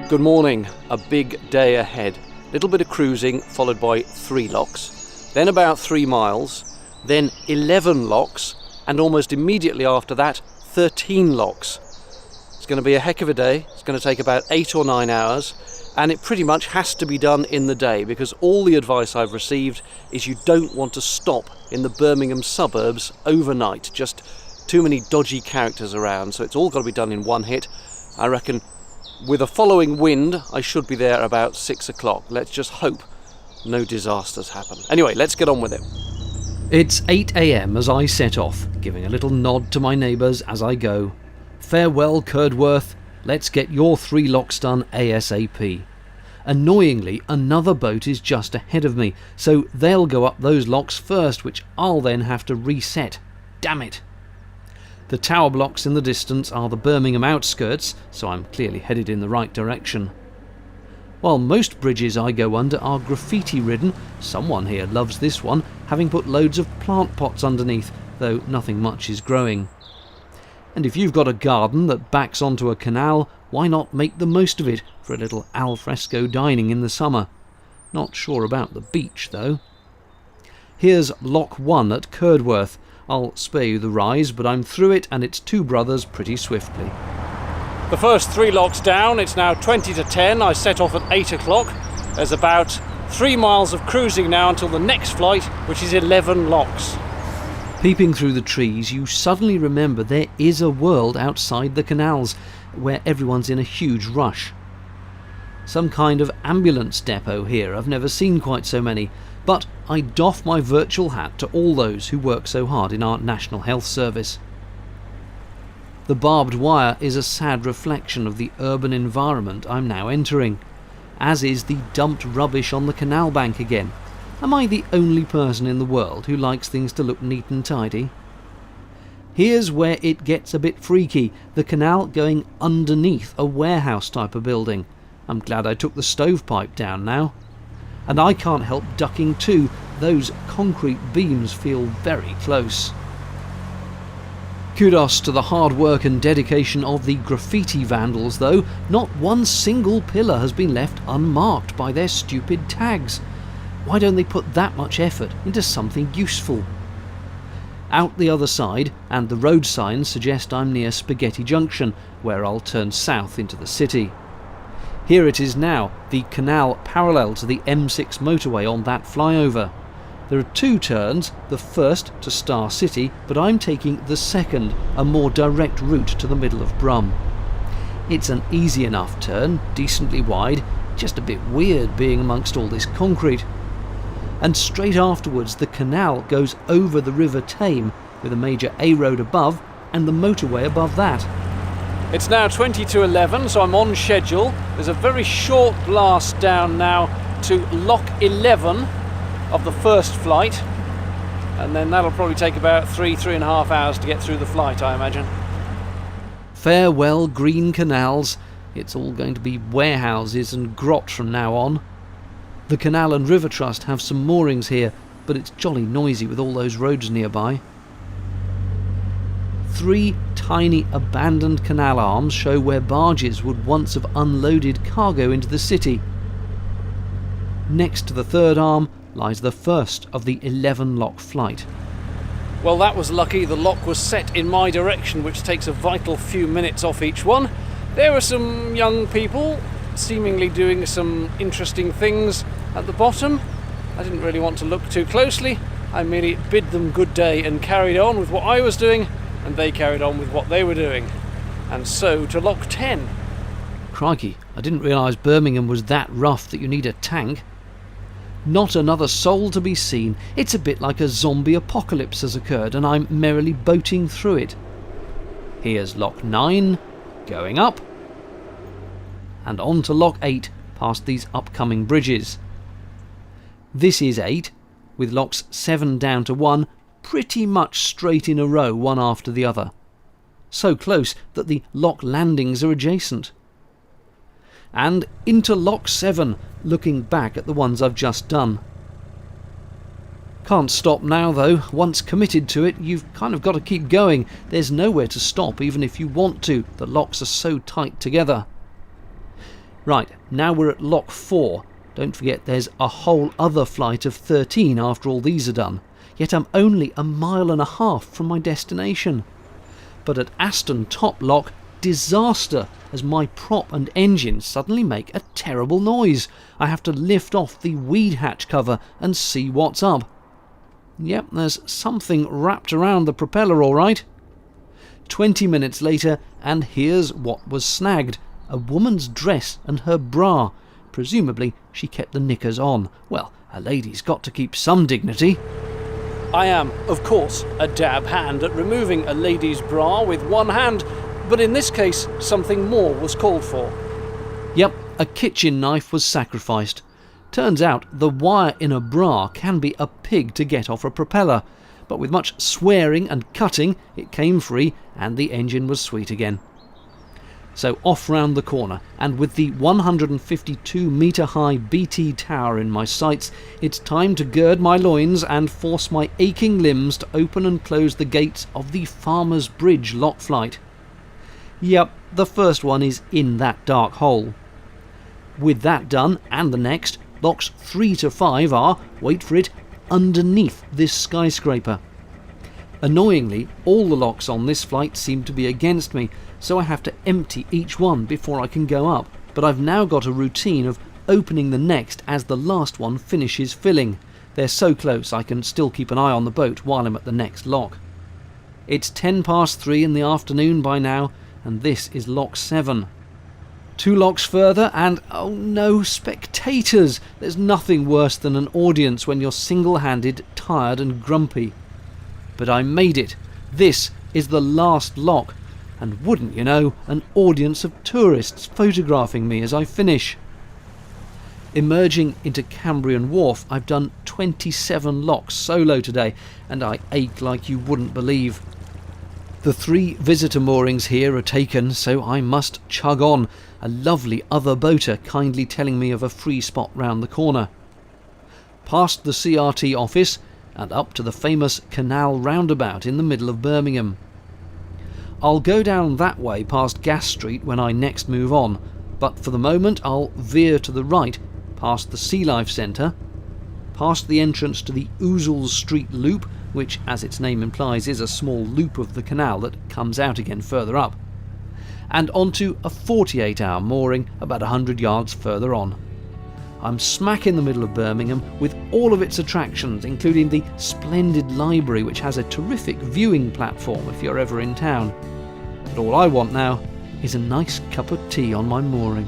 Good morning, a big day ahead. Little bit of cruising followed by 3 locks, then about 3 miles, then 11 locks, and almost immediately after that 13 locks. It's going to be a heck of a day. It's going to take about 8 or 9 hours, and it pretty much has to be done in the day because all the advice I've received is you don't want to stop in the Birmingham suburbs overnight. Just too many dodgy characters around, so it's all got to be done in one hit. I reckon with a following wind, I should be there about 6 o'clock. Let's just hope no disasters happen. Anyway, let's get on with it. It's 8 a.m. as I set off, giving a little nod to my neighbours as I go. Farewell, Curdworth. Let's get your 3 locks done ASAP. Annoyingly, another boat is just ahead of me, so they'll go up those locks first, which I'll then have to reset. Damn it! The tower blocks in the distance are the Birmingham outskirts, so I'm clearly headed in the right direction. While most bridges I go under are graffiti-ridden, someone here loves this one, having put loads of plant pots underneath, though nothing much is growing. And if you've got a garden that backs onto a canal, why not make the most of it for a little al fresco dining in the summer? Not sure about the beach, though. Here's Lock 1 at Curdworth. I'll spare you the rise, but I'm through it and it's 2 brothers pretty swiftly. The first 3 locks down. It's now 20 to 10. I set off at 8 o'clock. There's about 3 miles of cruising now until the next flight, which is 11 locks. Peeping through the trees, you suddenly remember there is a world outside the canals, where everyone's in a huge rush. Some kind of ambulance depot here. I've never seen quite so many, but I doff my virtual hat to all those who work so hard in our National Health Service. The barbed wire is a sad reflection of the urban environment I'm now entering, as is the dumped rubbish on the canal bank again. Am I the only person in the world who likes things to look neat and tidy? Here's where it gets a bit freaky, the canal going underneath a warehouse type of building. I'm glad I took the stovepipe down now. And I can't help ducking too. Those concrete beams feel very close. Kudos to the hard work and dedication of the graffiti vandals though. Not one single pillar has been left unmarked by their stupid tags. Why don't they put that much effort into something useful? Out the other side, and the road signs suggest I'm near Spaghetti Junction, where I'll turn south into the city. Here it is now, the canal parallel to the M6 motorway on that flyover. There are 2 turns, the first to Star City, but I'm taking the second, a more direct route to the middle of Brum. It's an easy enough turn, decently wide, just a bit weird being amongst all this concrete. And straight afterwards the canal goes over the River Tame, with a major A road above and the motorway above that. It's now 20 to 11, so I'm on schedule. There's a very short blast down now to Lock 11 of the first flight, and then that'll probably take about 3.5 hours to get through the flight, I imagine. Farewell green canals. It's all going to be warehouses and grot from now on. The Canal and River Trust have some moorings here, but it's jolly noisy with all those roads nearby. 3 tiny abandoned canal arms show where barges would once have unloaded cargo into the city. Next to the 3rd arm lies the first of the 11-lock flight. Well, that was lucky. The lock was set in my direction, which takes a vital few minutes off each one. There were some young people seemingly doing some interesting things at the bottom. I didn't really want to look too closely. I merely bid them good day and carried on with what I was doing, and they carried on with what they were doing. And so to Lock 10. Crikey, I didn't realise Birmingham was that rough that you need a tank. Not another soul to be seen. It's a bit like a zombie apocalypse has occurred and I'm merrily boating through it. Here's Lock 9, going up. And on to Lock 8, past these upcoming bridges. This is 8, with locks 7 down to 1, pretty much straight in a row, one after the other. So close that the lock landings are adjacent. And into Lock 7, looking back at the ones I've just done. Can't stop now though. Once committed to it, you've kind of got to keep going. There's nowhere to stop even if you want to. The locks are so tight together. Right, now we're at Lock 4. Don't forget there's a whole other flight of 13 after all these are done. Yet I'm only 1.5 miles from my destination. But at Aston Top Lock, disaster, as my prop and engine suddenly make a terrible noise. I have to lift off the weed hatch cover and see what's up. Yep, there's something wrapped around the propeller all right. 20 minutes later, and here's what was snagged. A woman's dress and her bra. Presumably she kept the knickers on. Well, a lady's got to keep some dignity. I am, of course, a dab hand at removing a lady's bra with one hand, but in this case, something more was called for. Yep, a kitchen knife was sacrificed. Turns out the wire in a bra can be a pig to get off a propeller, but with much swearing and cutting, it came free and the engine was sweet again. So off round the corner, and with the 152-metre high BT tower in my sights, it's time to gird my loins and force my aching limbs to open and close the gates of the Farmers Bridge lock flight. Yep, the first one is in that dark hole. With that done, and the next, locks 3 to 5 are, wait for it, underneath this skyscraper. Annoyingly, all the locks on this flight seem to be against me, so I have to empty each one before I can go up. But I've now got a routine of opening the next as the last one finishes filling. They're so close I can still keep an eye on the boat while I'm at the next lock. It's 3:10 in the afternoon by now, and this is lock 7. 2 locks further and, oh no, spectators! There's nothing worse than an audience when you're single-handed, tired and grumpy. But I made it. This is the last lock. And wouldn't you know, an audience of tourists photographing me as I finish. Emerging into Cambrian Wharf, I've done 27 locks solo today, and I ache like you wouldn't believe. The 3 visitor moorings here are taken, so I must chug on, a lovely other boater kindly telling me of a free spot round the corner. Past the CRT office, and up to the famous canal roundabout in the middle of Birmingham. I'll go down that way past Gas Street when I next move on, but for the moment I'll veer to the right, past the Sea Life Centre, past the entrance to the Ousel Street Loop, which, as its name implies, is a small loop of the canal that comes out again further up, and onto a 48-hour mooring about 100 yards further on. I'm smack in the middle of Birmingham with all of its attractions, including the splendid library which has a terrific viewing platform if you're ever in town. But all I want now is a nice cup of tea on my mooring.